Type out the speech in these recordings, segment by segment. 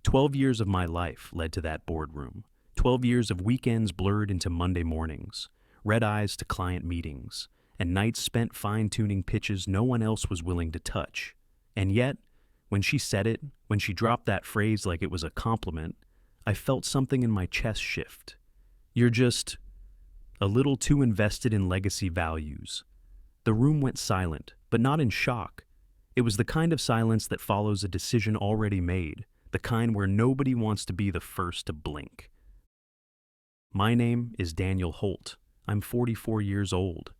12 years of my life led to that boardroom. 12 years of weekends blurred into Monday mornings, red eyes to client meetings, and nights spent fine-tuning pitches no one else was willing to touch. And yet, when she said it, when she dropped that phrase like it was a compliment, I felt something in my chest shift. You're just a little too invested in legacy values. The room went silent, but not in shock. It was the kind of silence that follows a decision already made, the kind where nobody wants to be the first to blink. My name is Daniel Holt. I'm 44 years old.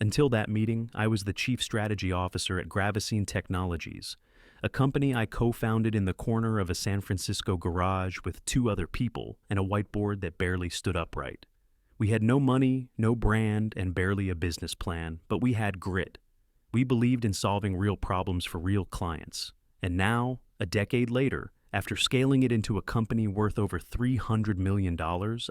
Until that meeting, I was the Chief Strategy Officer at Gravicine Technologies, a company I co-founded in the corner of a San Francisco garage with 2 other people and a whiteboard that barely stood upright. We had no money, no brand, and barely a business plan, but we had grit. We believed in solving real problems for real clients. And now, a decade later, after scaling it into a company worth over $300 million,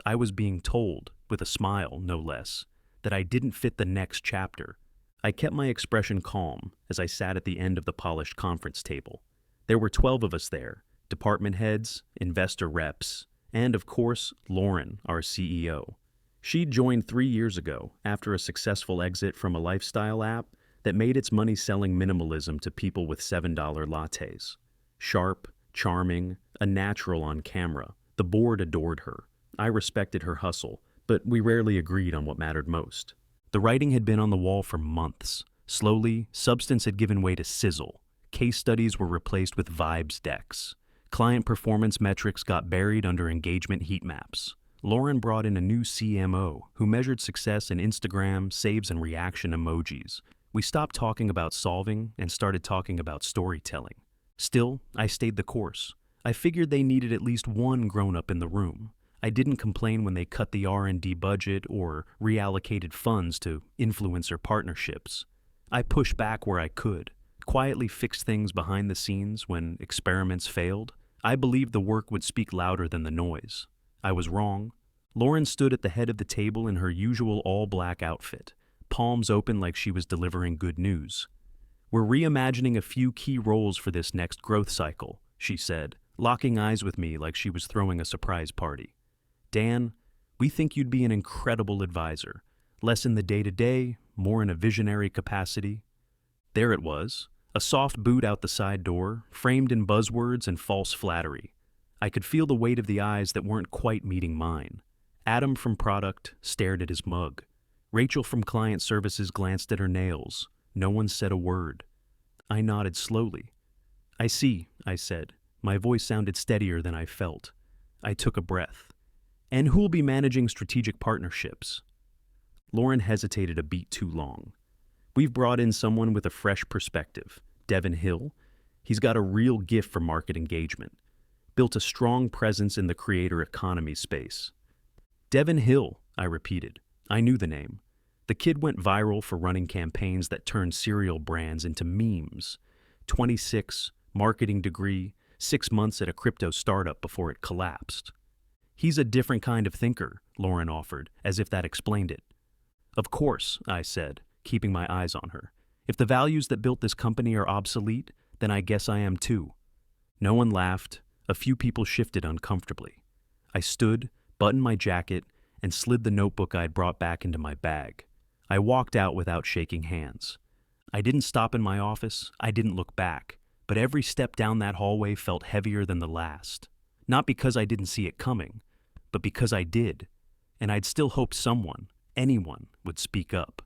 I was being told, with a smile no less, that I didn't fit the next chapter. I kept my expression calm as I sat at the end of the polished conference table. There were 12 of us there, department heads, investor reps, and of course, Lauren, our CEO. She'd joined 3 years ago after a successful exit from a lifestyle app that made its money selling minimalism to people with $7 lattes. Sharp, charming, a natural on camera, the board adored her. I respected her hustle, but we rarely agreed on what mattered most. The writing had been on the wall for months. Slowly, substance had given way to sizzle. Case studies were replaced with vibes decks. Client performance metrics got buried under engagement heat maps. Lauren brought in a new CMO who measured success in Instagram, saves, and reaction emojis. We stopped talking about solving and started talking about storytelling. Still, I stayed the course. I figured they needed at least one grown-up in the room. I didn't complain when they cut the R&D budget or reallocated funds to influencer partnerships. I pushed back where I could, quietly fixed things behind the scenes when experiments failed. I believed the work would speak louder than the noise. I was wrong. Lauren stood at the head of the table in her usual all-black outfit, palms open like she was delivering good news. "We're reimagining a few key roles for this next growth cycle," she said, locking eyes with me like she was throwing a surprise party. "Dan, we think you'd be an incredible advisor, less in the day-to-day, more in a visionary capacity." There it was, a soft boot out the side door, framed in buzzwords and false flattery. I could feel the weight of the eyes that weren't quite meeting mine. Adam from product stared at his mug. Rachel from client services glanced at her nails. No one said a word. I nodded slowly. "I see," I said. My voice sounded steadier than I felt. I took a breath. "And who'll be managing strategic partnerships?" Lauren hesitated a beat too long. "We've brought in someone with a fresh perspective, Devin Hill. He's got a real gift for market engagement. Built a strong presence in the creator economy space." "Devin Hill," I repeated. I knew the name. The kid went viral for running campaigns that turned cereal brands into memes. 26, marketing degree, 6 months at a crypto startup before it collapsed. "He's a different kind of thinker," Lauren offered, as if that explained it. "Of course," I said, keeping my eyes on her. "If the values that built this company are obsolete, then I guess I am too." No one laughed. A few people shifted uncomfortably. I stood, buttoned my jacket, and slid the notebook I'd brought back into my bag. I walked out without shaking hands. I didn't stop in my office, I didn't look back, but every step down that hallway felt heavier than the last. Not because I didn't see it coming, but because I did, and I'd still hoped someone, anyone, would speak up.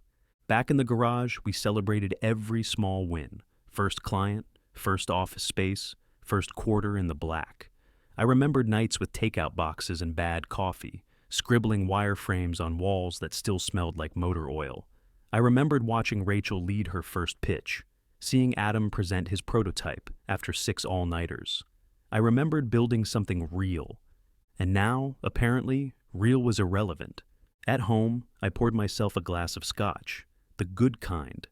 Back in the garage, we celebrated every small win. First client, first office space, first quarter in the black. I remembered nights with takeout boxes and bad coffee, scribbling wireframes on walls that still smelled like motor oil. I remembered watching Rachel lead her first pitch, seeing Adam present his prototype after 6 all-nighters. I remembered building something real. And now, apparently, real was irrelevant. At home, I poured myself a glass of scotch, the good kind.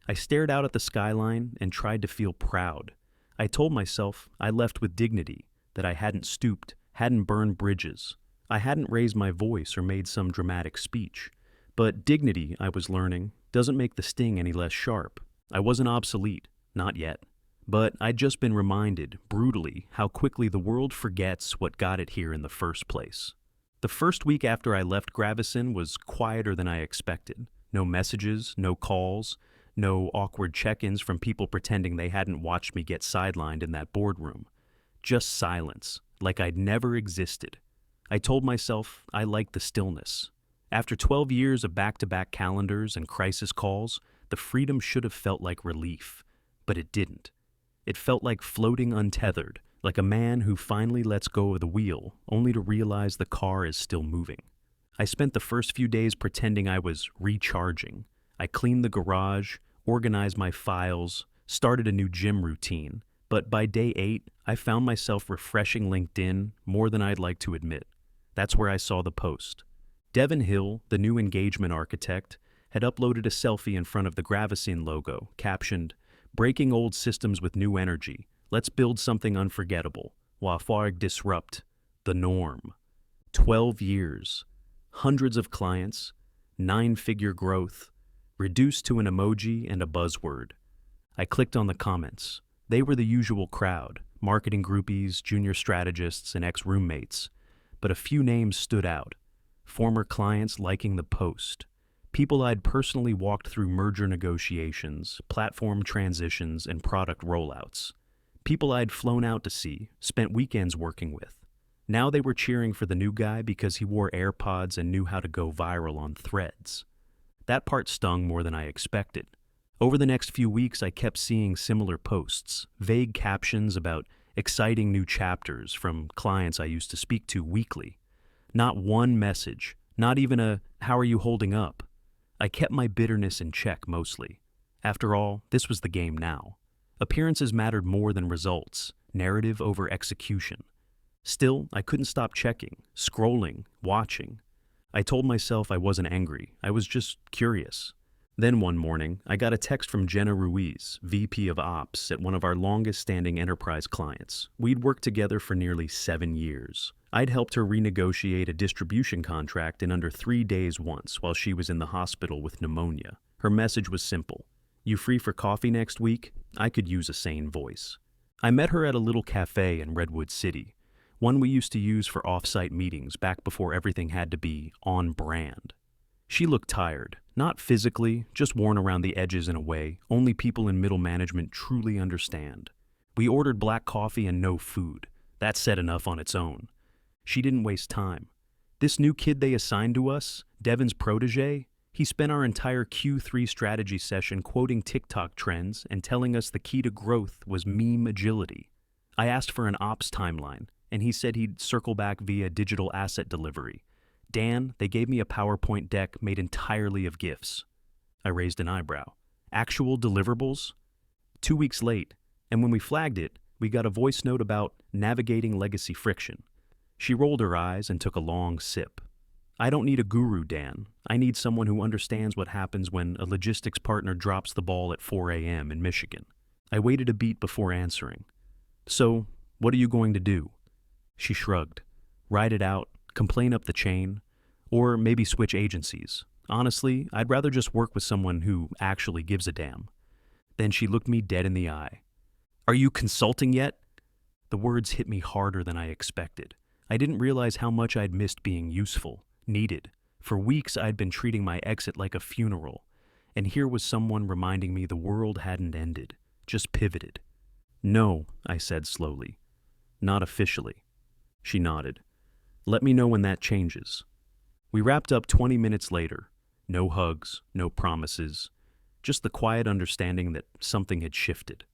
I stared out at the skyline and tried to feel proud. I told myself I left with dignity, that I hadn't stooped, hadn't burned bridges. I hadn't raised my voice or made some dramatic speech. But dignity, I was learning, doesn't make the sting any less sharp. I wasn't obsolete, not yet. But I'd just been reminded, brutally, how quickly the world forgets what got it here in the first place. The first week after I left Gravison was quieter than I expected. No messages, no calls, no awkward check-ins from people pretending they hadn't watched me get sidelined in that boardroom. Just silence, like I'd never existed. I told myself I liked the stillness. After 12 years of back-to-back calendars and crisis calls, the freedom should have felt like relief, but it didn't. It felt like floating untethered, like a man who finally lets go of the wheel, only to realize the car is still moving. I spent the first few days pretending I was recharging. I cleaned the garage, organized my files, started a new gym routine, but by day 8, I found myself refreshing LinkedIn more than I'd like to admit. That's where I saw the post. Devin Hill, the new engagement architect, had uploaded a selfie in front of the Gravicine logo, captioned, "Breaking old systems with new energy. Let's build something unforgettable. Wafarg disrupt the norm." 12 years, hundreds of clients, 9-figure growth, reduced to an emoji and a buzzword. I clicked on the comments. They were the usual crowd, marketing groupies, junior strategists, and ex-roommates. But a few names stood out. Former clients liking the post. People I'd personally walked through merger negotiations, platform transitions, and product rollouts. People I'd flown out to see, spent weekends working with. Now they were cheering for the new guy because he wore AirPods and knew how to go viral on Threads. That part stung more than I expected. Over the next few weeks, I kept seeing similar posts, vague captions about exciting new chapters from clients I used to speak to weekly. Not one message, not even a "how are you holding up?" I kept my bitterness in check mostly. After all, this was the game now. Appearances mattered more than results, narrative over execution. Still, I couldn't stop checking, scrolling, watching. I told myself I wasn't angry, I was just curious. Then one morning, I got a text from Jenna Ruiz, VP of Ops at one of our longest-standing enterprise clients. We'd worked together for nearly 7 years. I'd helped her renegotiate a distribution contract in under 3 days once while she was in the hospital with pneumonia. Her message was simple. "You free for coffee next week? I could use a sane voice." I met her at a little cafe in Redwood City, one we used to use for off-site meetings back before everything had to be on brand. She looked tired, not physically, just worn around the edges in a way only people in middle management truly understand. We ordered black coffee and no food. That said enough on its own. She didn't waste time. This new kid they assigned to us, Devin's protege, he spent our entire Q3 strategy session quoting TikTok trends and telling us the key to growth was meme agility. I asked for an ops timeline, and he said he'd circle back via digital asset delivery. Dan, they gave me a PowerPoint deck made entirely of GIFs. I raised an eyebrow. Actual deliverables? 2 weeks late, and when we flagged it, we got a voice note about navigating legacy friction. She rolled her eyes and took a long sip. "I don't need a guru, Dan. I need someone who understands what happens when a logistics partner drops the ball at 4 a.m. in Michigan." I waited a beat before answering. "So, what are you going to do?" She shrugged. "Ride it out, complain up the chain, or maybe switch agencies. Honestly, I'd rather just work with someone who actually gives a damn." Then she looked me dead in the eye. "Are you consulting yet?" The words hit me harder than I expected. I didn't realize how much I'd missed being useful, needed. For weeks I'd been treating my exit like a funeral, and here was someone reminding me the world hadn't ended, just pivoted. "No," I said slowly. "Not officially." She nodded. "Let me know when that changes." We wrapped up 20 minutes later. No hugs, no promises, just the quiet understanding that something had shifted.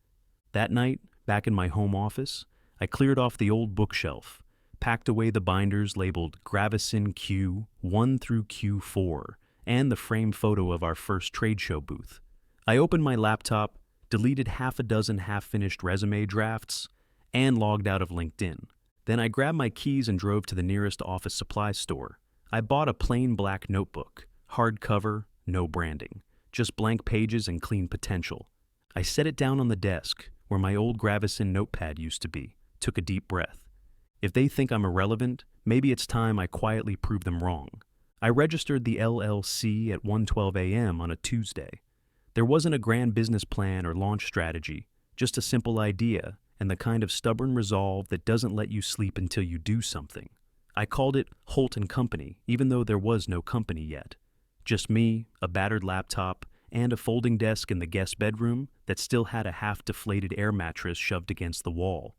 That night, back in my home office, I cleared off the old bookshelf, packed away the binders labeled Gravison Q 1 through Q4, and the framed photo of our first trade show booth. I opened my laptop, deleted half a dozen half-finished resume drafts, and logged out of LinkedIn. Then I grabbed my keys and drove to the nearest office supply store. I bought a plain black notebook, hardcover, no branding, just blank pages and clean potential. I set it down on the desk, where my old Gravison notepad used to be, took a deep breath. If they think I'm irrelevant, maybe it's time I quietly prove them wrong. I registered the LLC at 1:12 a.m. on a Tuesday. There wasn't a grand business plan or launch strategy, Just a simple idea, and the kind of stubborn resolve that doesn't let you sleep until you do something. I called it Holt and Company, even though there was no company yet. Just me, a battered laptop, and a folding desk in the guest bedroom that still had a half-deflated air mattress shoved against the wall.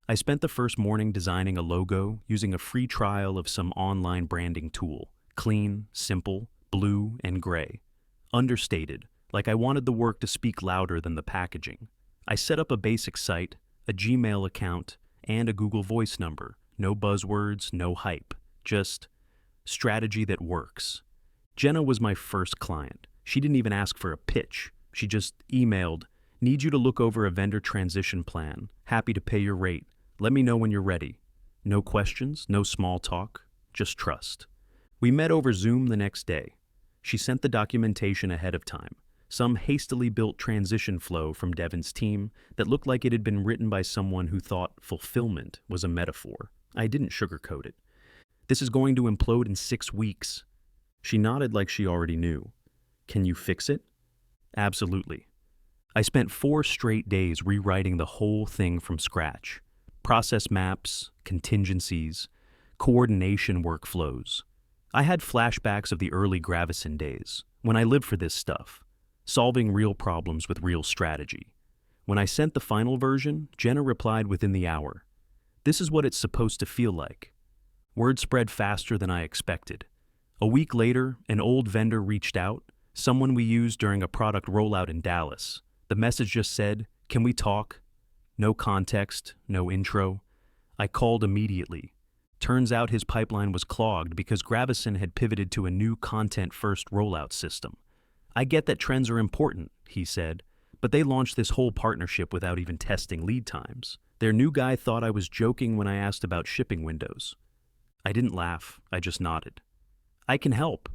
I spent the first morning designing a logo using a free trial of some online branding tool. Clean, simple, blue, and gray. Understated, like I wanted the work to speak louder than the packaging. I set up a basic site, a Gmail account, and a Google Voice number. No buzzwords, no hype. Just strategy that works. Jenna was my first client. She didn't even ask for a pitch. She just emailed, "Need you to look over a vendor transition plan. Happy to pay your rate. Let me know when you're ready." No questions, no small talk, just trust. We met over Zoom the next day. She sent the documentation ahead of time, some hastily built transition flow from Devin's team that looked like it had been written by someone who thought fulfillment was a metaphor. I didn't sugarcoat it. "This is going to implode in 6 weeks. She nodded like she already knew. "Can you fix it?" "Absolutely." I spent 4 straight days rewriting the whole thing from scratch. Process maps, contingencies, coordination workflows. I had flashbacks of the early Gravison days, when I lived for this stuff, solving real problems with real strategy. When I sent the final version, Jenna replied within the hour. "This is what it's supposed to feel like." Word spread faster than I expected. A week later, an old vendor reached out, someone we used during a product rollout in Dallas. The message just said, "Can we talk?" No context, no intro. I called immediately. Turns out his pipeline was clogged because Gravison had pivoted to a new content-first rollout system. "I get that trends are important," he said, "but they launched this whole partnership without even testing lead times. Their new guy thought I was joking when I asked about shipping windows." I didn't laugh, I just nodded. "I can help."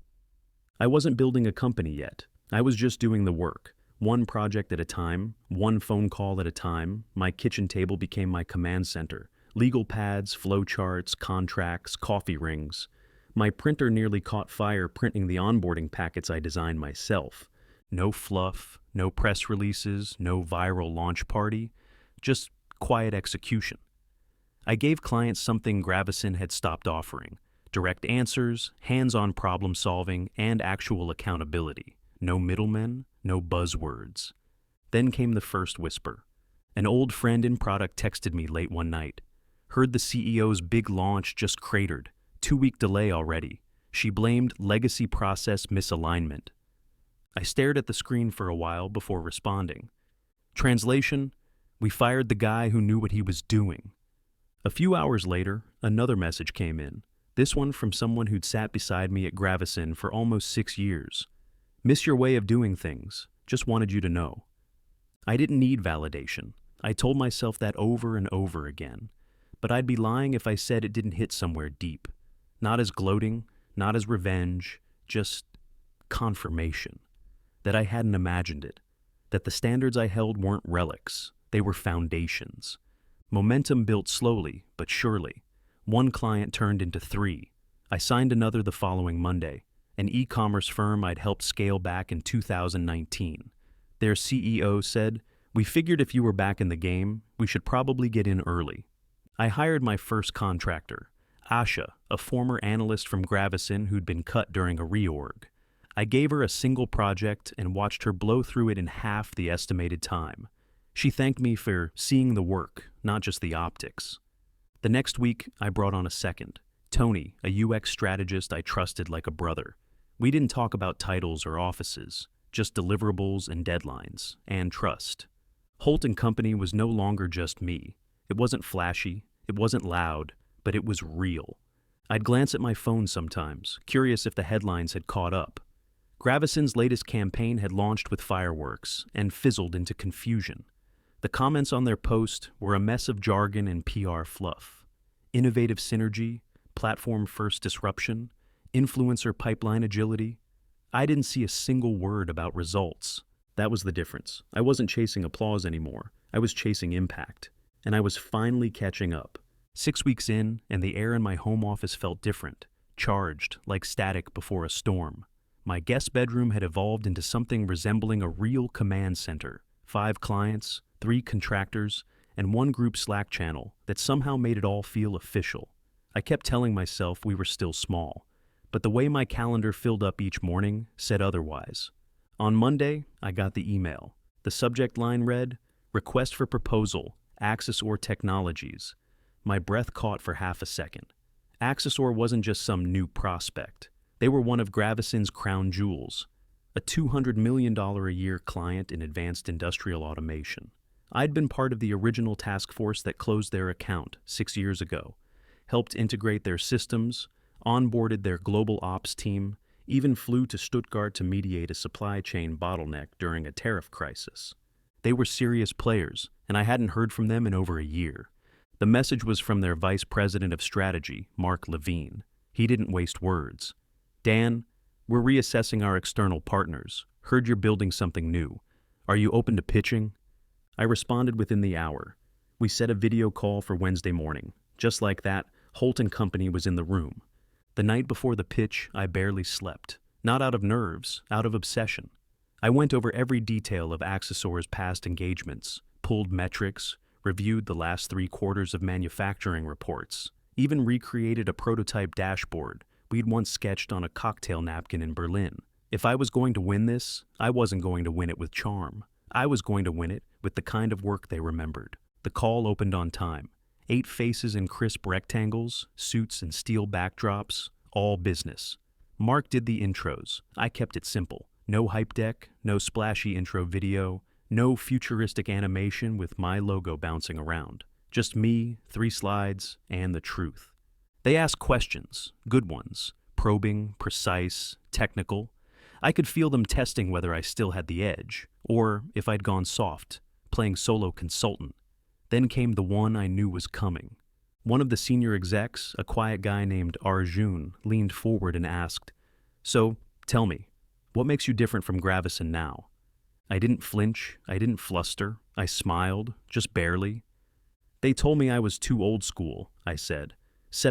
I wasn't building a company yet. I was just doing the work. One project at a time, one phone call at a time. My kitchen table became my command center. Legal pads, flowcharts, contracts, coffee rings. My printer nearly caught fire printing the onboarding packets I designed myself. No fluff, no press releases, no viral launch party, just quiet execution. I gave clients something Gravison had stopped offering: direct answers, hands-on problem solving, and actual accountability. No middlemen, no buzzwords. Then came the first whisper. An old friend in product texted me late one night. Heard the CEO's big launch just cratered. 2-week delay already. She blamed legacy process misalignment. I stared at the screen for a while before responding. Translation: "We fired the guy who knew what he was doing." A few hours later, another message came in. This one from someone who'd sat beside me at Gravison for almost 6 years. "Miss your way of doing things. Just wanted you to know." I didn't need validation. I told myself that over and over again. But I'd be lying if I said it didn't hit somewhere deep. Not as gloating, not as revenge, just confirmation. That I hadn't imagined it. That the standards I held weren't relics. They were foundations. Momentum built slowly, but surely. One client turned into 3. I signed another the following Monday. An e-commerce firm I'd helped scale back in 2019. Their CEO said, "We figured if you were back in the game, we should probably get in early." I hired my first contractor, Asha, a former analyst from Gravison who'd been cut during a reorg. I gave her a single project and watched her blow through it in half the estimated time. She thanked me for seeing the work, not just the optics. The next week, I brought on a second, Tony, a UX strategist I trusted like a brother. We didn't talk about titles or offices, just deliverables and deadlines, and trust. Holt & Company was no longer just me. It wasn't flashy, it wasn't loud, but it was real. I'd glance at my phone sometimes, curious if the headlines had caught up. Gravison's latest campaign had launched with fireworks and fizzled into confusion. The comments on their post were a mess of jargon and PR fluff. Innovative synergy, platform-first disruption, influencer pipeline agility. I didn't see a single word about results. That was the difference. I wasn't chasing applause anymore. I was chasing impact. And I was finally catching up. 6 weeks in, and the air in my home office felt different, charged, like static before a storm. My guest bedroom had evolved into something resembling a real command center. 5 clients, 3 contractors, and one group Slack channel that somehow made it all feel official. I kept telling myself we were still small, but the way my calendar filled up each morning said otherwise. On Monday, I got the email. The subject line read, "Request for proposal, Axisor Technologies." My breath caught for half a second. Axisor wasn't just some new prospect. They were one of Gravison's crown jewels, a $200 million a year client in advanced industrial automation. I'd been part of the original task force that closed their account 6 years ago, helped integrate their systems, onboarded their global ops team, even flew to Stuttgart to mediate a supply chain bottleneck during a tariff crisis. They were serious players, and I hadn't heard from them in over a year. The message was from their vice president of strategy, Mark Levine. He didn't waste words. "Dan, we're reassessing our external partners. Heard you're building something new. Are you open to pitching?" I responded within the hour. We set a video call for Wednesday morning. Just like that, Holt & Company was in the room. The night before the pitch, I barely slept. Not out of nerves, out of obsession. I went over every detail of Axisor's past engagements, pulled metrics, reviewed the last 3 quarters of manufacturing reports, even recreated a prototype dashboard we'd once sketched on a cocktail napkin in Berlin. If I was going to win this, I wasn't going to win it with charm. I was going to win it with the kind of work they remembered. The call opened on time. 8 faces in crisp rectangles, suits and steel backdrops, all business. Mark did the intros. I kept it simple. No hype deck, no splashy intro video, no futuristic animation with my logo bouncing around. Just me, 3 slides, and the truth. They asked questions, good ones, probing, precise, technical. I could feel them testing whether I still had the edge, or if I'd gone soft, playing solo consultant. Then came the one I knew was coming. One of the senior execs, a quiet guy named Arjun, leaned forward and asked, "So, tell me, what makes you different from Gravison now?" I didn't flinch, I didn't fluster, I smiled, just barely. "They told me I was too old school," I said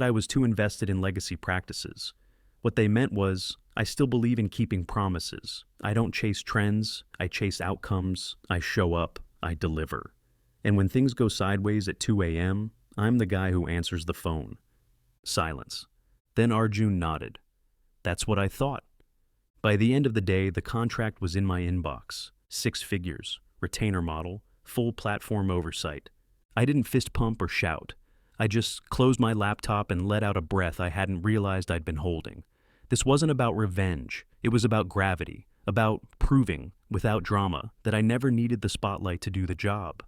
I was too invested in legacy practices. What they meant was, I still believe in keeping promises. I don't chase trends, I chase outcomes, I show up, I deliver. And when things go sideways at 2 a.m., I'm the guy who answers the phone. Silence. Then Arjun nodded. That's what I thought. By the end of the day, the contract was in my inbox. 6 figures, retainer model, full platform oversight. I didn't fist pump or shout. I just closed my laptop and let out a breath I hadn't realized I'd been holding. This wasn't about revenge. It was about gravity, about proving, without drama, that I never needed the spotlight to do the job.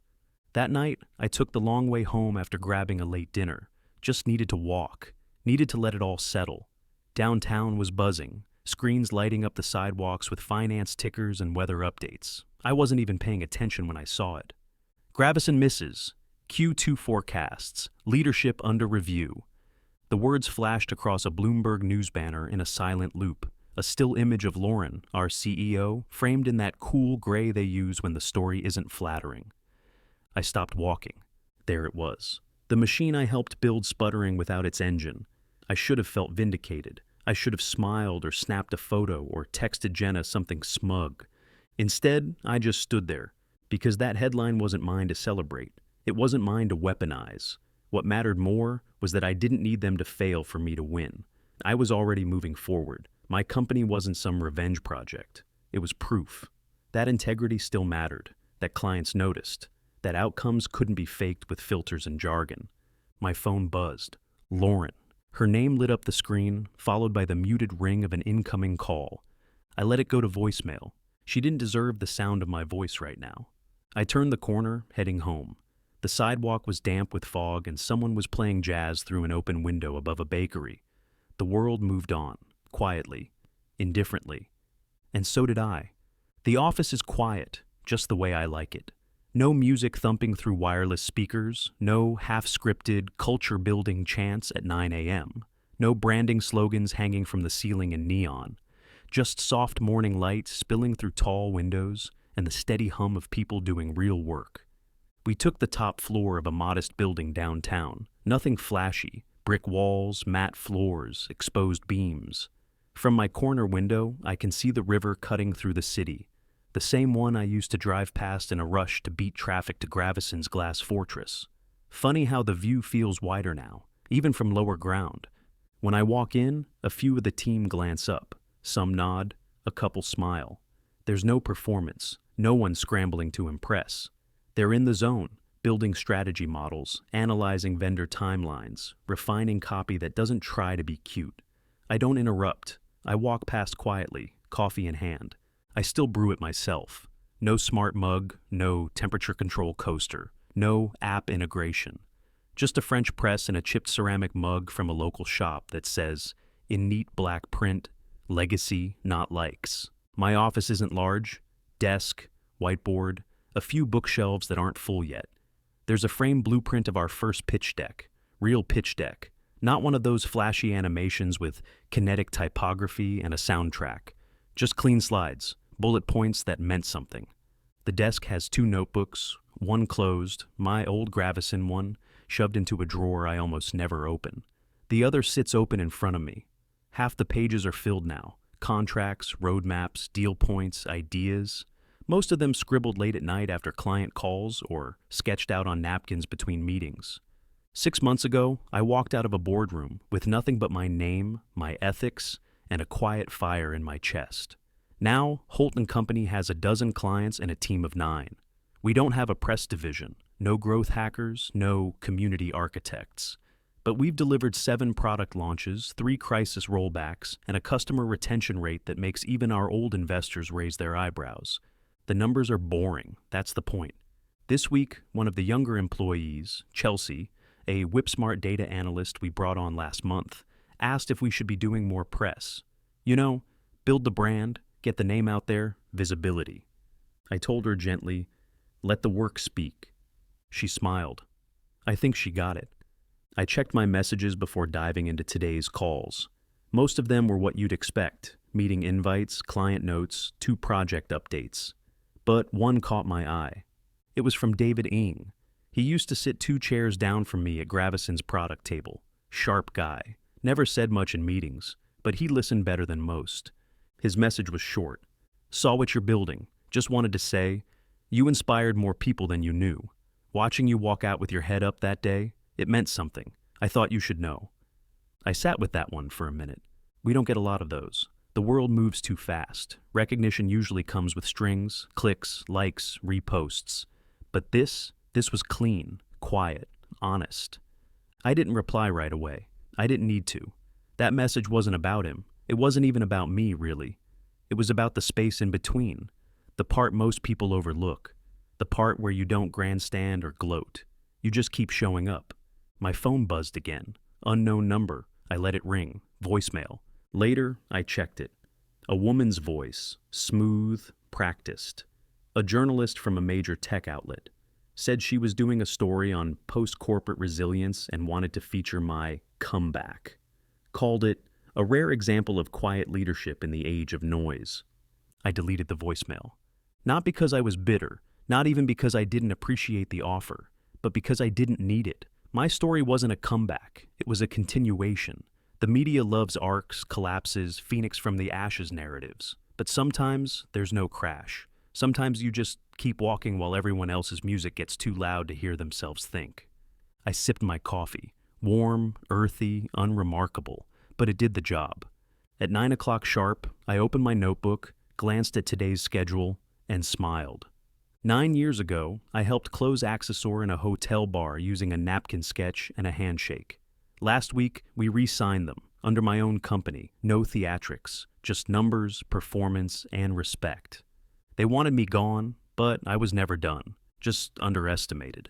That night, I took the long way home after grabbing a late dinner. Just needed to walk, needed to let it all settle. Downtown was buzzing, screens lighting up the sidewalks with finance tickers and weather updates. I wasn't even paying attention when I saw it. Gravison misses, Q2 forecasts, leadership under review. The words flashed across a Bloomberg news banner in a silent loop, a still image of Lauren, our CEO, framed in that cool gray they use when the story isn't flattering. I stopped walking. There it was. The machine I helped build sputtering without its engine. I should have felt vindicated. I should have smiled or snapped a photo or texted Jenna something smug. Instead, I just stood there, because that headline wasn't mine to celebrate. It wasn't mine to weaponize. What mattered more was that I didn't need them to fail for me to win. I was already moving forward. My company wasn't some revenge project. It was proof. That integrity still mattered, that clients noticed, that outcomes couldn't be faked with filters and jargon. My phone buzzed. Lauren. Her name lit up the screen, followed by the muted ring of an incoming call. I let it go to voicemail. She didn't deserve the sound of my voice right now. I turned the corner, heading home. The sidewalk was damp with fog and someone was playing jazz through an open window above a bakery. The world moved on, quietly, indifferently. And so did I. The office is quiet, just the way I like it. No music thumping through wireless speakers, no half-scripted, culture-building chants at 9 a.m., no branding slogans hanging from the ceiling in neon, just soft morning light spilling through tall windows and the steady hum of people doing real work. We took the top floor of a modest building downtown, nothing flashy, brick walls, matte floors, exposed beams. From my corner window, I can see the river cutting through the city. The same one I used to drive past in a rush to beat traffic to Gravison's glass fortress. Funny how the view feels wider now, even from lower ground. When I walk in, a few of the team glance up. Some nod, a couple smile. There's no performance, no one scrambling to impress. They're in the zone, building strategy models, analyzing vendor timelines, refining copy that doesn't try to be cute. I don't interrupt. I walk past quietly, coffee in hand. I still brew it myself. No smart mug, no temperature control coaster, no app integration. Just a French press and a chipped ceramic mug from a local shop that says, in neat black print, legacy, not likes. My office isn't large. Desk, whiteboard, a few bookshelves that aren't full yet. There's a framed blueprint of our first pitch deck, real pitch deck, not one of those flashy animations with kinetic typography and a soundtrack. Just clean slides, bullet points that meant something. The desk has 2 notebooks, one closed, my old Gravison one, shoved into a drawer I almost never open. The other sits open in front of me. Half the pages are filled now. Contracts, roadmaps, deal points, ideas. Most of them scribbled late at night after client calls or sketched out on napkins between meetings. 6 months ago, I walked out of a boardroom with nothing but my name, my ethics, and a quiet fire in my chest. Now, Holt & Company has a dozen clients and a team of 9. We don't have a press division, no growth hackers, no community architects. But we've delivered 7 product launches, 3 crisis rollbacks, and a customer retention rate that makes even our old investors raise their eyebrows. The numbers are boring, that's the point. This week, one of the younger employees, Chelsea, a whip-smart data analyst we brought on last month, asked if we should be doing more press. You know, build the brand, get the name out there, visibility. I told her gently, let the work speak. She smiled. I think she got it. I checked my messages before diving into today's calls. Most of them were what you'd expect, meeting invites, client notes, 2 project updates. But one caught my eye. It was from David Ng. He used to sit 2 chairs down from me at Gravison's product table. Sharp guy. Never said much in meetings, but he listened better than most. His message was short. Saw what you're building. Just wanted to say, you inspired more people than you knew. Watching you walk out with your head up that day, it meant something. I thought you should know. I sat with that one for a minute. We don't get a lot of those. The world moves too fast. Recognition usually comes with strings, clicks, likes, reposts. But this was clean, quiet, honest. I didn't reply right away. I didn't need to. That message wasn't about him. It wasn't even about me, really. It was about the space in between, the part most people overlook, the part where you don't grandstand or gloat. You just keep showing up. My phone buzzed again. Unknown number. I let it ring. Voicemail. Later, I checked it. A woman's voice, smooth, practiced. A journalist from a major tech outlet. Said she was doing a story on post-corporate resilience and wanted to feature my comeback. Called it a rare example of quiet leadership in the age of noise. I deleted the voicemail. Not because I was bitter, not even because I didn't appreciate the offer, but because I didn't need it. My story wasn't a comeback, it was a continuation. The media loves arcs, collapses, phoenix from the ashes narratives. But sometimes there's no crash. Sometimes you just keep walking while everyone else's music gets too loud to hear themselves think. I sipped my coffee. Warm, earthy, unremarkable, but it did the job. At 9 o'clock sharp, I opened my notebook, glanced at today's schedule, and smiled. 9 years ago, I helped close Accessor in a hotel bar using a napkin sketch and a handshake. Last week, we re-signed them, under my own company, no theatrics, just numbers, performance, and respect. They wanted me gone, but I was never done, just underestimated.